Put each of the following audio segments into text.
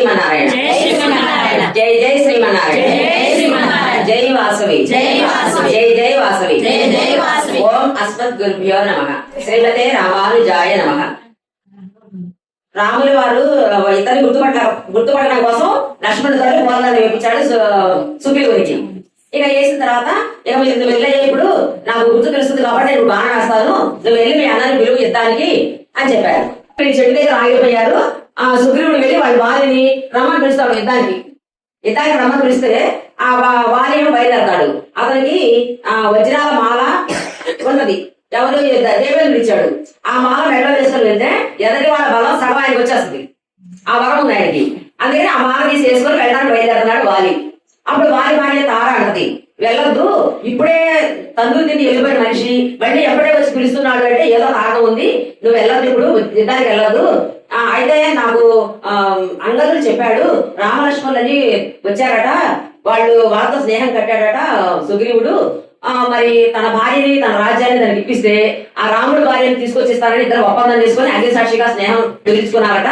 శ్రీమన్నారాయణ జై జై శ్రీమన్నారాయణ జై వాసవి జై జై వాసవి ఓం అస్మద్ గురుభ్యో నమః శ్రీమతే రామానుజాయ నమః. రాములు వారు ఇతన్ని గుర్తుపట్టడం కోసం లక్ష్మణుడు గారు పూర్ణాన్ని వేపించాడు సుగ్రీవునికి. ఇక వేసిన తర్వాత ఇక మీరు వెళ్ళే ఇప్పుడు నాకు గుర్తు తెలుస్తుంది కాబట్టి నేను బాగా వేస్తాను, నువ్వు వెళ్ళి మీ అన్నని పిలువు యుద్ధానికి అని చెప్పారు. చెట్టు దగ్గర ఆగిపోయారు. ఆ సుగ్రీవుడు వెళ్ళి వాళ్ళ వారిని రమ్మని పిలుస్తాడు యుద్ధానికి రమ్మని పిలిస్తే ఆ వాలి బయలుదేరతాడు. అతనికి ఆ వజ్రాల మాల ఉన్నది, ఎవరు దేవేంద్రుడు ఇచ్చాడు. ఆ మాల మెడలో వేసుకొని వెళ్తే ఎదటి వాళ్ళ బలం సగం ఆయనకి వచ్చేస్తుంది, ఆ వరం ఉంది ఆయనకి. అందుకని ఆ మాల తీసి వేసుకొని వెళ్ళడానికి బయలుదేరుతున్నాడు వాలి. అప్పుడు వాలి భార్య తార అంటది, వెళ్ళొద్దు, ఇప్పుడే తండ్రి తిని వెళ్ళిపోయిన మనిషి మళ్ళీ ఎప్పుడే వచ్చి పిలుస్తున్నాడు అంటే ఏదో కారణం ఉంది, నువ్వు వెళ్ళొద్దు, ఇప్పుడు యుద్ధానికి వెళ్ళొద్దు. అయితే నాకు అంగదుడు చెప్పాడు, రామలక్ష్మణులని వచ్చారట, వాళ్ళతో స్నేహం కట్టాడట సుగ్రీవుడు. మరి తన భార్యని తన రాజ్యాన్ని దానికి ఇప్పిస్తే ఆ రాముడు భార్యని తీసుకొచ్చిస్తారని ఇద్దరు ఒప్పందం చేసుకుని అగ్నిసాక్షిగా స్నేహం కుదుర్చుకున్నారట.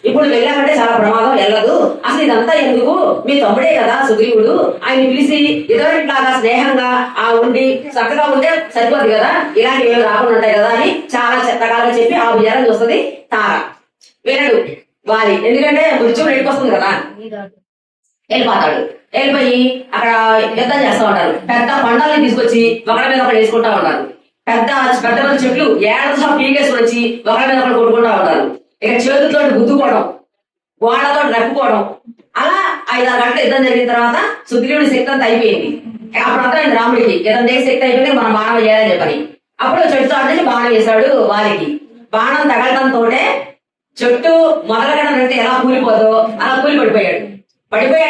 ఇప్పుడు వెళ్ళామంటే చాలా ప్రమాదం, వెళ్ళదు. అసలు ఇదంతా ఎందుకు, మీ తమ్ముడే కదా సుగ్రీవుడు, ఆయన పిలిచి ఇదివరట్లాగా స్నేహంగా ఉండి చక్కగా ఉంటే సరిపోదు కదా, ఇలాంటివి ఏమి రాకుండా ఉంటాయి కదా అని చాలా చెత్తకాలుగా చెప్పి ఆ విజయాన్ని చూస్తుంది తార. వినడు వాలి, ఎందుకంటే మృత్యువు రెడ్డికొస్తుంది కదా. వెళ్ళిపోతాడు. వెళ్ళిపోయి అక్కడ యుద్ధం చేస్తా ఉంటారు. పెద్ద పండాలని తీసుకొచ్చి ఒకరి మీద ఒకరు వేసుకుంటా ఉంటారు. పెద్ద పెద్ద చెట్లు ఏడాది పీకేసుకొని వచ్చి ఒకరి మీద ఒకరు కొట్టుకుంటా ఉంటారు. ఇక చేతులతో గుద్దుకోవడం, గోడతో నప్పుకోవడం, అలా 5-6 గంటలు యుద్ధం జరిగిన తర్వాత సుగ్రీవుడి శక్తి అంతా అయిపోయింది. అప్పుడు అర్థమైంది రాముడికి, ఇతని దగ్గర శక్తి అయిపోయింది, మనం బాణం వేయాలని చెప్పని. అప్పుడు చెట్టుతో అంటే బాణం వేశాడు వారికి. బాణం తగలడంతోటే చెట్టు మొదలగడంటే ఎలా కూలిపోదో అలా కూలి పడిపోయాడు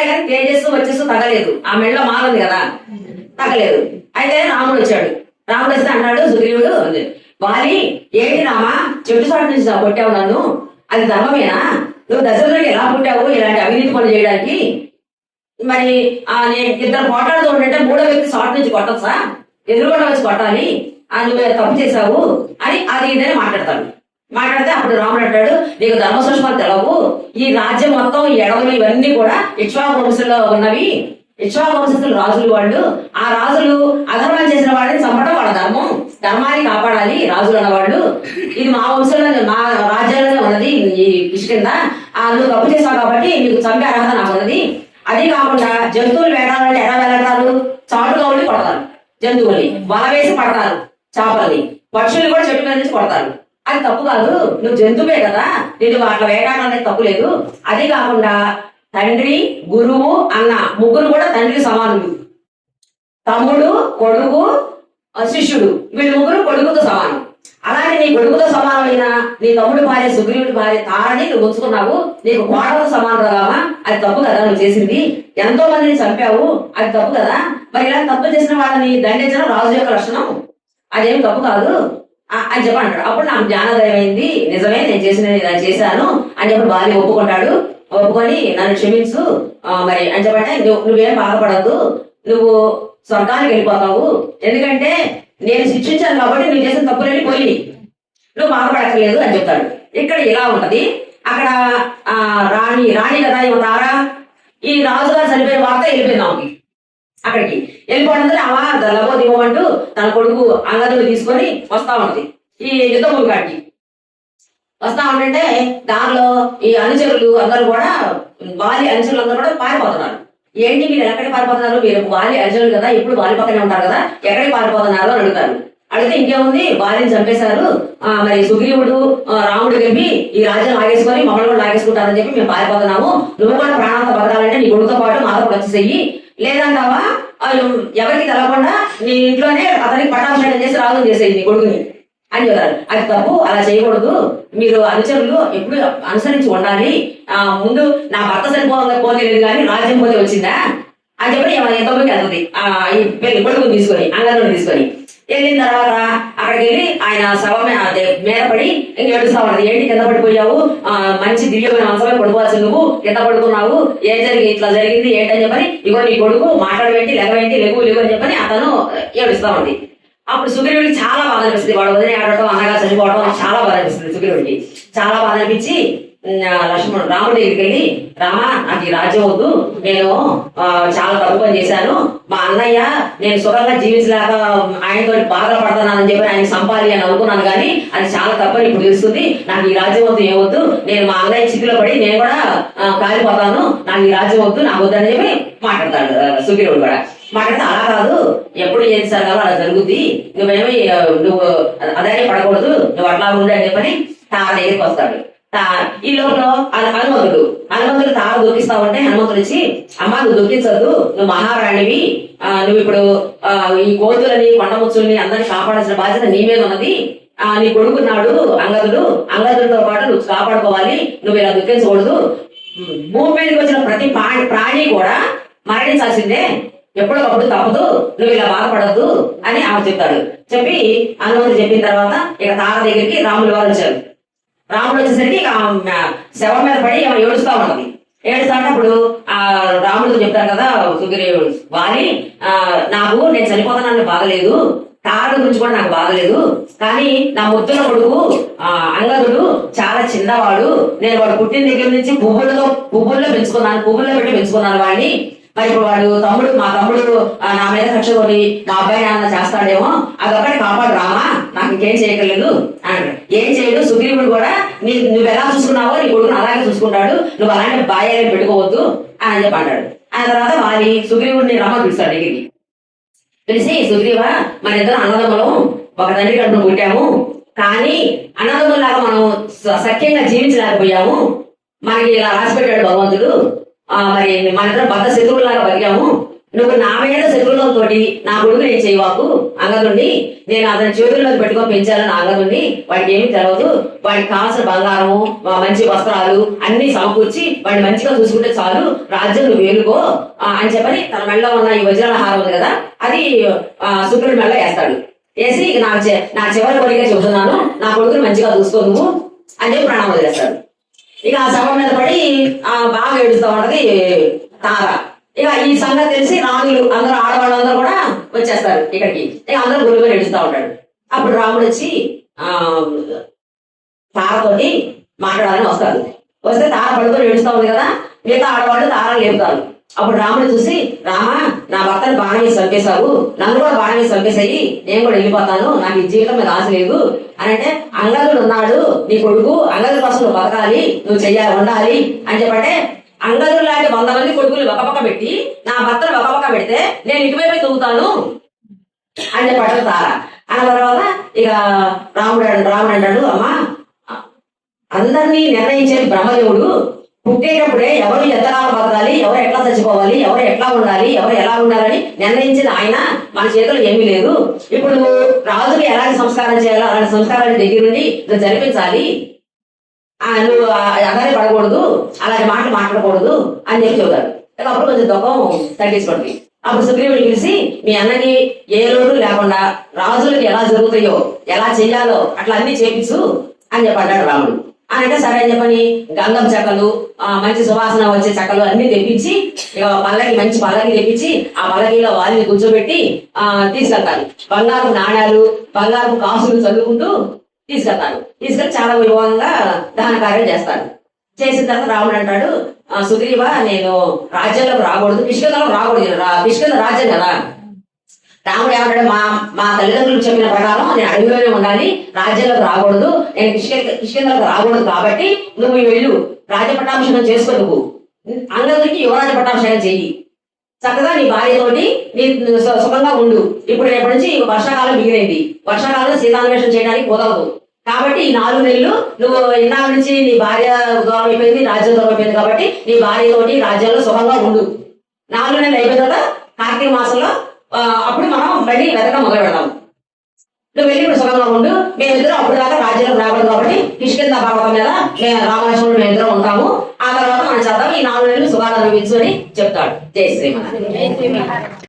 కానీ తేజస్సు వచ్చేస్తూ తగలేదు. ఆ మెడలో మారింది కదా, తగలేదు. అయితే రాముడు వచ్చాడు. రాముడు వస్తే అంటాడు సుగ్రీవుడు, వాలి ఏంటి రామా, చెట్టు చాటు నుంచి కొట్టావు నన్ను, అది ధర్మమేనా, నువ్వు దశరథుడికి ఎలా పుట్టావు ఇలాంటి అవినీతి పనులు చేయడానికి? మరి నేను ఇద్దరు పోటాడుతూ ఉంటే మూడో వ్యక్తి షార్ట్ నుంచి కొట్టచ్చా, ఎదురుకుండా వచ్చి కొట్టాలి, నువ్వు తప్పు చేశావు అని అది ఇదని మాట్లాడితే అప్పుడు రాముడు అంటాడు, నీకు ధర్మ సూక్ష్మాలు తెలవు, ఈ రాజ్యం మొత్తం ఈ ఎడవలు ఇవన్నీ కూడా ఇక్ష్వాకు వంశంలో ఉన్నవి, ఇక్ష్వాకు వంశస్థులు రాజులు వాళ్ళు. ఆ రాజులు అధర్మం చేసిన వాడిని చంపడం వాళ్ళ ధర్మం, ధర్మాన్ని కాపాడాలి రాజులు అన్నవాళ్ళు. ఇది మా వంశంలో మా రాజ్యాల్లోనే ఉన్నది ఈ కిష్కింద, నువ్వు తప్పు చేసావు కాబట్టి నీకు చంపే అర్హత నాకు ఉన్నది. అది కాకుండా జంతువులు వేటాడాలంటే ఎలా వేలాడతారు, చాటుగా ఉండి కొడతారు, జంతువుల్ని వల వేసి పడతారు, చేపల్ని, పక్షుల్ని కూడా చెట్టు మీద నుంచి కొడతారు. అది తప్పు కాదు, నువ్వు జంతువే కదా, నేను అట్లా వేటాడనేది తప్పు లేదు. అది కాకుండా తండ్రి, గురువు, అన్న ముగ్గురు కూడా తండ్రికి సమానులు. తమ్ముడు, కొడుకు, శిష్యుడు, వీళ్ళు ముగ్గురు కొడుకుతో సమానం. అలాగే నీ కొడుకుతో సమానమైన నీ తమ్ముడు భార్య సుగ్రీవుడి భార్య తారని నువ్వు ఉంచుకున్నావు, నీకు కోడలతో సమానం రామా, అది తప్పు కదా నువ్వు చేసింది, ఎంతో మందిని చంపావు, అది తప్పు కదా. మరి ఇలా తప్పు చేసిన వాళ్ళని దండించడం రాజు యొక్క లక్షణం, అదేం తప్పు కాదు అని చెప్పి అంటాడు. అప్పుడు నాకు జ్ఞానోదయం అయింది, నిజమే నేను ఇలా చేశాను అని చెప్పి భార్య ఒప్పుకుంటాడు. ఒప్పుకొని నన్ను క్షమించు మరి అని చెప్పంటే, నువ్వేం బాధపడద్దు, నువ్వు స్వర్గానికి వెళ్ళిపోతావు, ఎందుకంటే నేను శిక్షించాను కాబట్టి నువ్వు చేసిన తప్పులని పోయి నువ్వు బాధపడక్కర్లేదు అని చెప్తాడు. ఇక్కడ ఇలా ఉంటది. అక్కడ రాణి కదా తారా, ఈ రాజుగారు చనిపోయిన వార్త వెళ్ళిపోయింది ఆమెకి. అక్కడికి వెళ్ళిపోవడంతో అలా లభో దిగమంటూ తన కొడుకు అంగదుడు తీసుకొని వస్తా ఉంటది ఈ యుద్ధ భూమికాడికి. వస్తా ఉంటుంటే దానిలో ఈ అనుచరులు అందరూ కూడా, వాలి అనుచరులు అందరూ కూడా పారిపోతున్నారు. ఏంటి మీరు ఎక్కడికి పారిపోతున్నారు, మీరు వాలి అనుచరులు కదా, ఎప్పుడు వాలి పక్కనే ఉంటారు కదా, ఎక్కడికి పారిపోతున్నారు అని అడుగుతారు. అడిగితే ఇంకేముంది, వాలిని చంపేశారు, మరి సుగ్రీవుడు రాముడు కలిపి ఈ రాజ్యం లాగేసుకొని మమ్మల్ని కూడా లాగేసుకుంటారని చెప్పి మేము పారిపోతున్నాము, నువ్వు కూడా ప్రాణాంత బతకాలంటే నీ కొడుకుతో పాటు మాతో వచ్చేసేయి, లేదంటావా ఎవరికి తెలవకుండా నీ ఇంట్లోనే అతనికి పట్టాభిషేకం చేసి రాజు చేసేది నీ కొడుకుని అని చెప్తారు. అది తప్పు, అలా చేయకూడదు, మీరు అనుచరులు ఎప్పుడు అనుసరించి ఉండాలి, ముందు నా భర్త పోలేదు కానీ రాజ్యం పోతే వచ్చిందా అని చెప్పి ఎంతమందికి వెళ్తుంది ఈ కొడుకుని తీసుకొని అంగదుని తీసుకొని. వెళ్ళిన తర్వాత అక్కడికి వెళ్ళి ఆయన శవం మీద పడి ఏడుస్తా ఉన్నది, ఏంటి కింద పడిపోయావు, మంచి దివ్యమైన వంశమే పడుకోవాల్సి నువ్వు కింద పడుకున్నావు, ఏం జరిగింది ఇట్లా జరిగింది ఏంటని చెప్పని, ఇగో నీ కొడుకు మాట్లాడబెట్టి లెగవేంటి లెగు అని చెప్పని అతను ఏడుస్తా ఉంది. అప్పుడు సుగ్రీవుడికి చాలా బాధ అనిపిస్తుంది, వాడు వదిలి ఆడటం అన్నగా చనిపోవడం చాలా బాధ అనిపిస్తుంది. సుగ్రీవుడికి చాలా బాధ అనిపించి లక్ష్మణుడు రాముడి దగ్గరికి వెళ్ళి, రామా నాకు ఈ రాజ్యం వద్దు, నేను చాలా తప్పు పని చేశాను, మా అన్నయ్య నేను సుఖంగా జీవించలేక ఆయనతో బాధలు పడుతున్నానని చెప్పి ఆయన సంపాలి అని అనుకున్నాను, కానీ అది చాలా తప్పని ఇప్పుడు తెలుస్తుంది, నాకు ఈ రాజ్యం వద్దు, ఏమొద్దు, నేను మా అన్నయ్య చిక్కులో పడి నేను కూడా కాలిపోతాను, నాకు ఈ రాజ్యం వద్దు, నాకు వద్దు అని చెప్పి మాట్లాడతాడు సుగ్రీవుడు కూడా. మాట్లాడితే అలా కాదు, ఎప్పుడు ఏది సరగా అలా జరుగుద్ది, నువ్వేమి నువ్వు అదే పడకూడదు, నువ్వు అట్లా ఉండే అని చెప్పని తార దగ్గరికి వస్తాడు. ఈ లోపల హనుమంతుడు తార దొరికిస్తావంటే హనుమంతుడు వచ్చి, అమ్మా నువ్వు దొరికించద్దు, నువ్వు మహారాణివి, నువ్వు ఇప్పుడు ఈ కోతులని కొండముచ్చుల్ని అందరినీ కాపాడాల్సిన బాధ్యత నీ మీద ఉన్నది, నీ కొడుకున్నాడు అంగదుడితో పాటు నువ్వు కాపాడుకోవాలి, నువ్వు ఇలా దుఃఖించకూడదు, భూమి మీదకి వచ్చిన ప్రతి ప్రాణి కూడా మరణించాల్సిందే, ఎప్పుడొకప్పుడు తప్పదు, నువ్వు ఇలా బాధపడద్దు అని ఆమె చెప్తాడు. చెప్పి హనుమంతుడు చెప్పిన తర్వాత ఇక తార దగ్గరికి రాములు వారు వచ్చారు. రాముడు వచ్చేసరికి ఇక శవం మీద పడి ఏడుస్తా ఉన్నది. ఏడుస్తా ఉన్నప్పుడు రాముడితో చెప్తారు కదా సుగ్రీవుడు, వాలి నేను చనిపోతానని బాధలేదు, తార గురించి కూడా నాకు బాధలేదు, కానీ నా ముద్దుల కొడుకు అంగదుడు చాలా చిన్నవాడు, నేను వాడు పుట్టిన దగ్గర నుంచి పువ్వుల్లో పెట్టి పెంచుకున్నాను వాడిని, మరి ఇప్పుడు మా తమ్ముడు నా మీద కక్ష కొని మా అబ్బాయి నాన్న చేస్తాడేమో, అదొక్కటి కాపాడు రామా, నాకు ఇంకేం చేయగలేదు అని. ఏం చేయడు, సుగ్రీవుడు కూడా నువ్వు ఎలా చూసుకున్నావో నీ కొడుకుని అలాగే చూసుకుంటాడు, నువ్వు అలాంటి బాధ్యత పెట్టుకోవద్దు అని చెప్పి అంటాడు. ఆ తర్వాత వారి సుగ్రీవుడిని రమ్మ పిలుస్తాడు దగ్గరికి. పిలిచి, సుగ్రీవా మన ఇద్దరు అన్నదమ్ములం, ఒక తండ్రి కడుపును పుట్టాము, కానీ అన్నదమ్ములాగా మనం సఖ్యంగా జీవించలేకపోయాము, మనకి ఇలా రాసిపెట్టాడు భగవంతుడు, మరి మన ఇద్దరు బద్ద శత్రువులాగా బతికాము, నువ్వు నా మీద శత్రువులతోటి నా కొడుకు నేను చేయవాకు, అంగదుండి నేను అతని చేతుల్లో పెట్టుకొని పెంచాలని అంగదుండి, వాడికి ఏమీ తెలియదు, వాడికి కావాల్సిన బంగారము మంచి వస్త్రాలు అన్ని సమకూర్చి వాడిని మంచిగా చూసుకుంటే చాలు, రాజ్యం నువ్వు వేలుకో అని చెప్పని తన మెడలో ఉన్న ఈ వజ్రాల హారం ఉంది కదా అది శుక్రుడి మెడలో వేస్తాడు. వేసి నా చివరి కొడుకే చెబుతున్నాను, నా కొడుకుని మంచిగా చూసుకో నువ్వు అని చెప్పి ప్రణామం చేస్తాడు. ఇక ఆ శవం మీద పడి బాగా ఏడుస్తా ఉంటది తార. ఇక ఈ సంగతి తెలిసి రాణులు అందరూ ఆడవాళ్ళందరూ కూడా వచ్చేస్తారు ఇక్కడికి. ఇక అందరూ గురువుగా ఏడుస్తా ఉంటాడు. అప్పుడు రాముడు వచ్చి తారతోటి మాట్లాడాలని వస్తాడు. వస్తే తార పడుకొని ఏడుస్తా ఉంది కదా, మిగతా ఆడవాళ్ళు తార లేపుతారు. అప్పుడు రాముడు చూసి, రామా నా భర్తను బాణం వేసి చంపేశావు, నన్ను కూడా బాణం వేసి చంపేసాయి, నేను కూడా వెళ్ళిపోతాను, నాకు ఈ జీవితం మీద ఆశ లేదు అని అంటే, అంగదుడు ఉన్నాడు నీ కొడుకు, అంగదుడి కోసం నువ్వు బతకాలి, నువ్వు ఉండాలి అని చెప్పంటే, అంగదుడు లాంటి 100 మంది కొడుకులు ఒక పెట్టి నా భర్తను ఒక పెడితే నేను ఇటువైపు తూగుతాను అని చెప్పాడు తార. అన్న తర్వాత ఇక రాముడు అంటాడు, అమ్మా అందరినీ నిర్ణయించేది బ్రహ్మదేవుడు, పుట్టేటప్పుడే ఎవరు ఎంతకాలం బతకాలి, ఎవరు ఎట్లా చచ్చిపోవాలి, ఎవరు ఎట్లా ఉండాలి, ఎవరు ఎలా ఉండాలని నిర్ణయించిన ఆయన, మన చేతులు ఏమీ లేదు. ఇప్పుడు నువ్వు రాజుకి ఎలాంటి సంస్కారం చేయాలో అలాంటి సంస్కారాన్ని దగ్గరుండి నువ్వు జరిపించాలి, నువ్వు అదే పడకూడదు, అలాంటి మాటలు మాట్లాడకూడదు అని చెప్పి చెబుతాడు. అప్పుడు కొంచెం దుఃఖం తగ్గించుకోండి. అప్పుడు సుగ్రీవుడు పిలిచి, మీ అన్నకి ఏ లోటు లేకుండా రాజులకి ఎలా జరుగుతాయో ఎలా చెయ్యాలో అట్లా అన్ని చేపించు అని చెప్పి అన్నాడు రాముడు. అంటే సరే అని చెప్పని గంధం చెక్కలు మంచి సువాసన వచ్చే చెక్కలు అన్ని తెప్పించి ఇక మంచి పల్లకి తెప్పించి ఆ పల్లకిలో వారిని కూర్చోబెట్టి తీసుకెళ్తారు. బంగారు నాణ్యాలు బంగారు కాసులు చదువుకుంటూ తీసుకెళ్తారు. తీసుకెళ్లి చాలా వైభవంగా దహన కార్యం చేస్తారు. చేసిన తర్వాత రాముడు అంటాడు, సుగ్రీవ నేను రాజ్యంలోకి రాకూడదు, కిష్కింధలోకి రాకూడదు, కిష్కింధ రాజ్యం కదా. రాముడు ఏమంటాడు, మా తల్లిదండ్రులు చెప్పిన ప్రకారం నేను అడవిలోనే ఉండాలి, రాజ్యంలోకి రాకూడదు, నేను కిష్కింధలోకి రాకూడదు, కాబట్టి నువ్వు వెళ్ళు, రాజ్యపట్టాభిషేకం చేసుకో, నువ్వు అంగదుడికి యువరాజ పట్టాభిషేకం చెయ్యి, చక్కగా నీ భార్యతోటి నీ సుఖంగా ఉండు. ఇప్పుడు రేపటి నుంచి వర్షాకాలం మిగిలింది, వర్షాకాలంలో సీతాన్వేషణ చేయడానికి కుదరదు, కాబట్టి ఈ 4 నెలలు నువ్వు ఇన్నాళ్ళ నుంచి నీ భార్య దూరం అయిపోయింది, రాజ్యం దూరం అయిపోయింది, కాబట్టి నీ భార్యతోటి రాజ్యంలో సుఖంగా ఉండు. 4 నెలలు అయిపోయిన తర్వాత కార్తీక మాసంలో అప్పుడు మనం మళ్ళీ వెతకడం మొదలు పెడదాం. నువ్వు వెళ్ళి ఇప్పుడు సుఖంగా ఉండు, మేమిద్దరం అప్పుడు దాకా రాజ్యంలో రాకూడదు, కాబట్టి కిష్కింధ పర్వతం మీద రామలక్ష్మణుడు మేమిద్దరం ఉంటాము, ఆ తర్వాత మనం చేద్దాం, ఈ 4 నెలలు సుఖాలు అనుభవించు అని చెప్తాడు. జై శ్రీమన్నారాయణ.